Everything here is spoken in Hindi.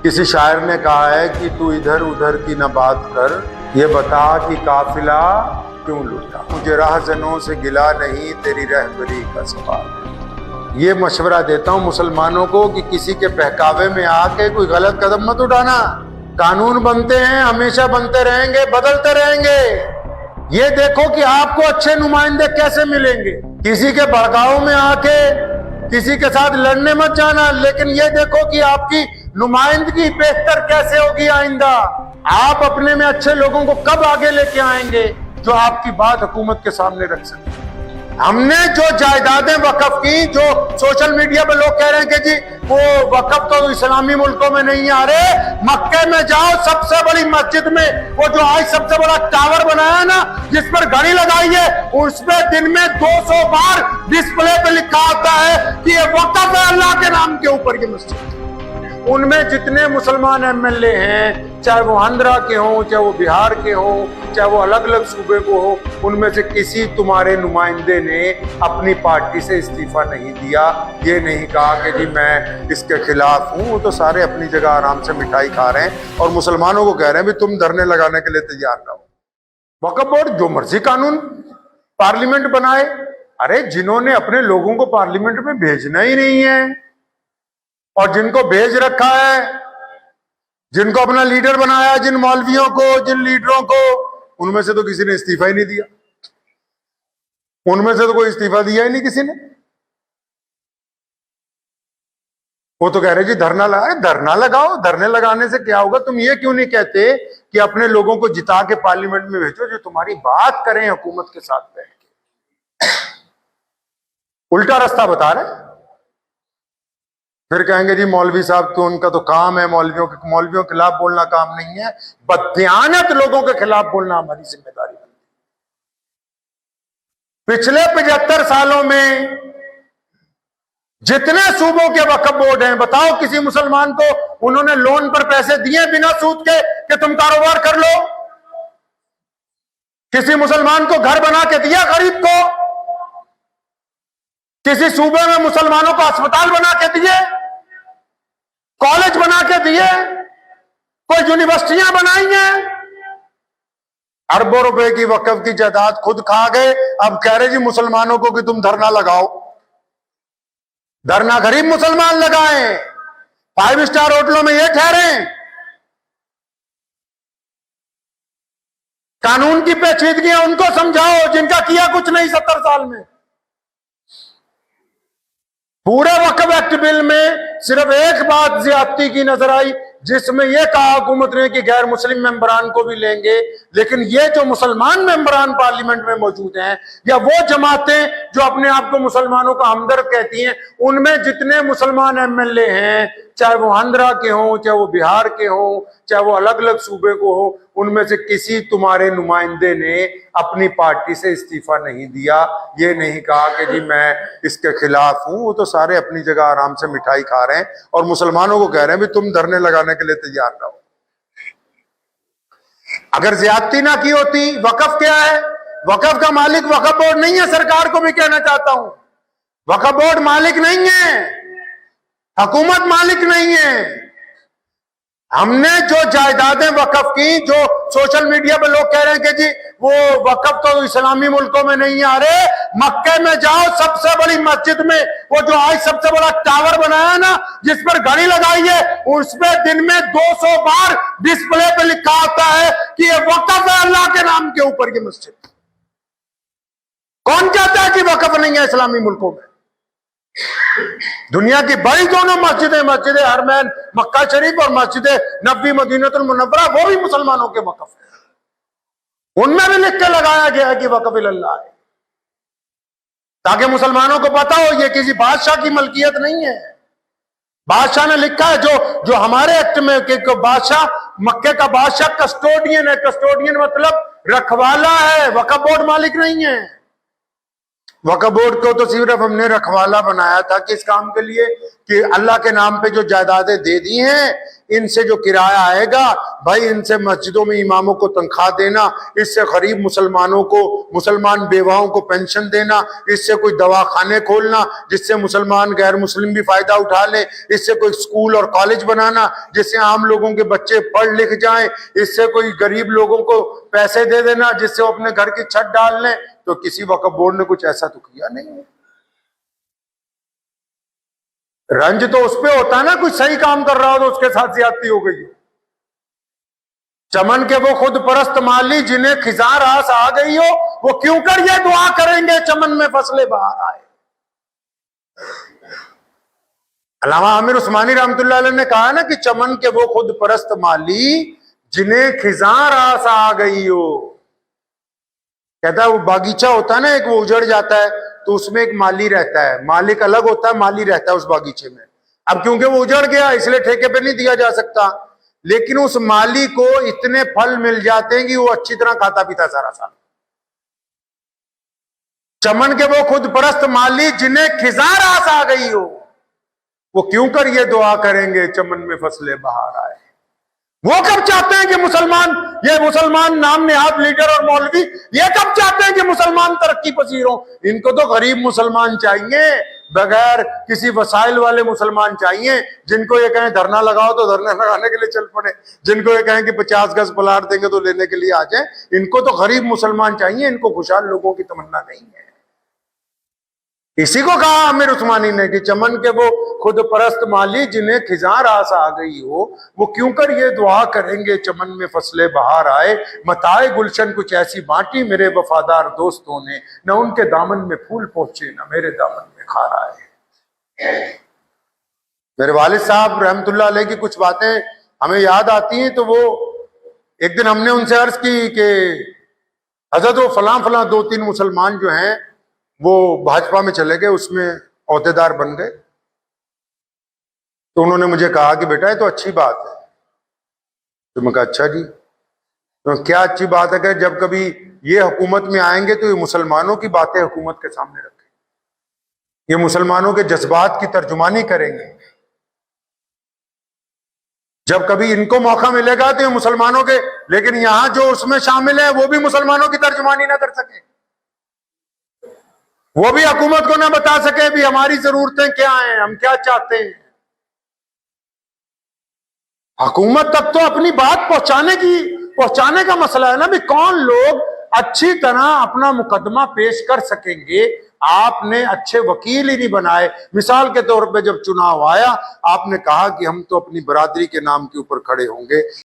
किसी शायर ने कहा है कि तू इधर उधर की न बात कर, ये बता कि काफिला क्यों लूटा। मुझे राहजनों से गिला नहीं, तेरी रहबरी का सवाल। ये मशवरा देता हूं मुसलमानों को कि किसी के बहकावे में आके कोई गलत कदम मत उठाना। कानून बनते हैं, हमेशा बनते रहेंगे, बदलते रहेंगे। ये देखो कि आपको अच्छे नुमाइंदे कैसे मिलेंगे। किसी के भड़काऊ में आके किसी के साथ लड़ने मत जाना, लेकिन ये देखो कि आपकी नुमाइंदगी बेहतर कैसे होगी आइंदा। आप अपने में अच्छे लोगों को कब आगे लेके आएंगे जो आपकी बात हुकूमत के सामने रख सके। हमने जो जायदादें वक्फ की, जो सोशल मीडिया पे लोग कह रहे हैं कि जी वो वक्फ तो इस्लामी मुल्कों में नहीं आ रहे, मक्के में जाओ, सबसे बड़ी मस्जिद में वो जो आज सबसे बड़ा टावर बनाया ना, जिस पर घड़ी लगाई है, उसमें दिन में 200 बार डिस्प्ले पे लिखा होता है कि ये वक्फ है अल्लाह के नाम के ऊपर की मस्जिद। उनमें जितने मुसलमान एमएलए हैं, चाहे वो आंध्रा के हों, चाहे वो बिहार के हों, चाहे वो अलग अलग सूबे को हो, उनमें से किसी तुम्हारे नुमाइंदे ने अपनी पार्टी से इस्तीफा नहीं दिया। ये नहीं कहा कि जी मैं इसके खिलाफ हूं। वो तो सारे अपनी जगह आराम से मिठाई खा रहे हैं और मुसलमानों को कह रहे हैं भी तुम धरने लगाने के लिए तैयार ना हो। वक्फ बोर्ड जो मर्जी कानून पार्लियामेंट बनाए। अरे जिन्होंने अपने लोगों को पार्लियामेंट में भेजना ही नहीं है और जिनको भेज रखा है, जिनको अपना लीडर बनाया, जिन मौलवियों को, जिन लीडरों को, उनमें से तो किसी ने इस्तीफा ही नहीं दिया। उनमें से तो कोई इस्तीफा दिया ही नहीं किसी ने। वो तो कह रहे जी धरना लगाओ। धरना लगाओ, धरने लगाने से क्या होगा। तुम ये क्यों नहीं कहते कि अपने लोगों को जिता के पार्लियामेंट में भेजो जो तुम्हारी बात करें हुकूमत के साथ बैठ के। उल्टा रास्ता बता रहे। फिर कहेंगे जी मौलवी साहब तो उनका तो काम है, मौलवियों के खिलाफ बोलना काम नहीं है। बददियानत लोगों के खिलाफ बोलना हमारी जिम्मेदारी है। पिछले 75 सालों में जितने सूबों के वक्फ बोर्ड हैं, बताओ किसी मुसलमान को उन्होंने लोन पर पैसे दिए बिना सूद के कि तुम कारोबार कर लो? किसी मुसलमान को घर बना के दिया गरीब को? किसी सूबे में मुसलमानों को अस्पताल बना के दिए, कॉलेज बना के दिए, कोई यूनिवर्सिटियां बनाई हैं? अरबों रुपए की वक्फ की जायदाद खुद खा गए। अब कह रहे जी मुसलमानों को कि तुम धरना लगाओ। धरना गरीब मुसलमान लगाएं, 5 स्टार होटलों में ये ठहरे। कानून की पेचीदगियां उनको समझाओ जिनका किया कुछ नहीं 70 साल में। पूरे वक्फ एक्ट बिल में सिर्फ एक बात ज्यादती की नजर आई, जिसमें यह कहा हुकूमत ने कि गैर मुस्लिम मेंबरान को भी लेंगे। लेकिन ये जो मुसलमान मेंबरान पार्लियामेंट में मौजूद हैं या वो जमातें जो अपने आप को मुसलमानों का हमदर्द कहती हैं, उनमें जितने मुसलमान एमएलए हैं, चाहे वो आंध्रा के हों, चाहे वो बिहार के हों, चाहे वो अलग अलग सूबे को हो, उनमें से किसी तुम्हारे नुमाइंदे ने अपनी पार्टी से इस्तीफा नहीं दिया। ये नहीं कहा कि जी मैं इसके खिलाफ हूं। वो तो सारे अपनी जगह आराम से मिठाई खा रहे हैं और मुसलमानों को कह रहे हैं भी तुम धरने लगाने के लिए तैयार ना हो। अगर ज्यादती ना की होती, वक्फ क्या है? वक्फ का मालिक वक्फ बोर्ड नहीं है। सरकार को भी कहना चाहता हूं, वक्फ बोर्ड मालिक नहीं है, हुकूमत मालिक नहीं है। हमने जो जायदादें वक्फ की, जो सोशल मीडिया पे लोग कह रहे हैं कि जी वो वक्फ तो इस्लामी मुल्कों में नहीं आ रहे, मक्के में जाओ, सबसे बड़ी मस्जिद में वो जो आज सबसे बड़ा टावर बनाया ना, जिस पर घड़ी लगाई है, उसमें दिन में 200 बार डिस्प्ले पे लिखा होता है कि ये वक्फ है अल्लाह के नाम के ऊपर की मस्जिद। कौन कहता है कि वक्फ नहीं है इस्लामी मुल्कों में? दुनिया की बड़ी दोनों मस्जिदें, मस्जिद हरमैन मक्का शरीफ और मस्जिद नबी मदीनतुल मुनव्वरा, वो भी मुसलमानों के वक्फ है। उनमें भी लिख के लगाया गया है कि वक्फ इल्लाह है, ताकि मुसलमानों को पता हो ये किसी बादशाह की मलकियत नहीं है। बादशाह ने लिखा है, जो हमारे एक्ट में कि बादशाह, मक्के का बादशाह कस्टोडियन है। कस्टोडियन मतलब रखवाला है, वक्फ बोर्ड मालिक नहीं है। वक्फ बोर्ड को तो सिर्फ हमने रखवाला बनाया था किस काम के लिए कि अल्लाह के नाम पे जो जायदादें दे दी हैं इनसे जो किराया आएगा भाई इनसे मस्जिदों में इमामों को तनख्वाह देना, इससे गरीब मुसलमानों को, मुसलमान बेवाओं को पेंशन देना, इससे कोई दवाखाने खोलना जिससे मुसलमान गैर मुस्लिम भी फायदा उठा ले, इससे कोई स्कूल और कॉलेज बनाना जिससे आम लोगों के बच्चे पढ़ लिख जाएं, इससे कोई गरीब लोगों को पैसे दे देना जिससे वो अपने घर की छत डाल लें। तो किसी वक्फ बोर्ड ने कुछ ऐसा तो किया नहीं है। रंज तो उस पे होता है ना, कुछ सही काम कर रहा हो तो उसके साथ ज्यादती हो गई। चमन के वो खुद परस्त माली जिन्हें खिजा रास आ गई हो, वो क्यों कर ये दुआ करेंगे चमन में फसलें बाहर आए। अल्लामा आमिर उस्मानी रहमतुल्लाह अलैह ने कहा ना कि चमन के वो खुद परस्त माली जिन्हें खिजा रास आ गई हो। कहता है वो बागीचा होता है ना एक, वो उजड़ जाता है तो उसमें एक माली रहता है, मालिक अलग होता है, माली रहता है उस बागीचे में। अब क्योंकि वो उजड़ गया इसलिए ठेके पे नहीं दिया जा सकता, लेकिन उस माली को इतने फल मिल जाते हैं कि वो अच्छी तरह खाता पीता सारा साल। चमन के वो खुद परस्त माली जिन्हें खिजा रास आ गई हो, वो क्यों कर ये दुआ करेंगे चमन में फसलें बाहर आए। वो कब चाहते हैं कि मुसलमान, ये मुसलमान नाम नेहाद लीडर और मौलवी, ये कब चाहते हैं कि मुसलमान तरक्की पसीर हो। इनको तो गरीब मुसलमान चाहिए, बगैर किसी वसाइल वाले मुसलमान चाहिए, जिनको ये कहें धरना लगाओ तो धरना लगाने के लिए चल पड़े, जिनको ये कहें कि 50 गज प्लाट देंगे तो लेने के लिए आ जाए। इनको तो गरीब मुसलमान चाहिए, इनको खुशहाल लोगों की तमन्ना नहीं है। इसी को कहा आमिर उस्मानी ने कि चमन के वो खुद परस्त माली जिन्हें खिजा रास आ गई हो, वो क्यों कर ये दुआ करेंगे चमन में फसलें बाहर आए। मताए गुलशन कुछ ऐसी बांटी मेरे वफादार दोस्तों ने, न उनके दामन में फूल पहुंचे न मेरे दामन में खार आए। मेरे वालिद साहब रहमतुल्लाह अलैह की कुछ बातें हमें याद आती हैं। तो वो एक दिन हमने उनसे अर्ज की कि हजरत वो फलां फलां 2-3 मुसलमान जो हैं वो भाजपा में चले गए, उसमें ओहदेदार बन गए। तो उन्होंने मुझे कहा कि बेटा ये तो अच्छी बात है। तो मैं कहा अच्छा जी, तो क्या अच्छी बात है कि जब कभी ये हुकूमत में आएंगे तो ये मुसलमानों की बातें हुकूमत के सामने रखें, ये मुसलमानों के जज्बात की तर्जुमानी करेंगे। जब कभी इनको मौका मिलेगा तो ये मुसलमानों के, लेकिन यहां जो उसमें शामिल है वो भी मुसलमानों की तर्जुमानी ना कर सके, वो भी हुकूमत को ना बता सके भी हमारी जरूरतें क्या हैं, हम क्या चाहते हैं। हुकूमत तक तो अपनी बात पहुंचाने का मसला है ना भी कौन लोग अच्छी तरह अपना मुकदमा पेश कर सकेंगे। आपने अच्छे वकील ही नहीं बनाए। मिसाल के तौर पे जब चुनाव आया आपने कहा कि हम तो अपनी बरादरी के नाम के ऊपर खड़े होंगे,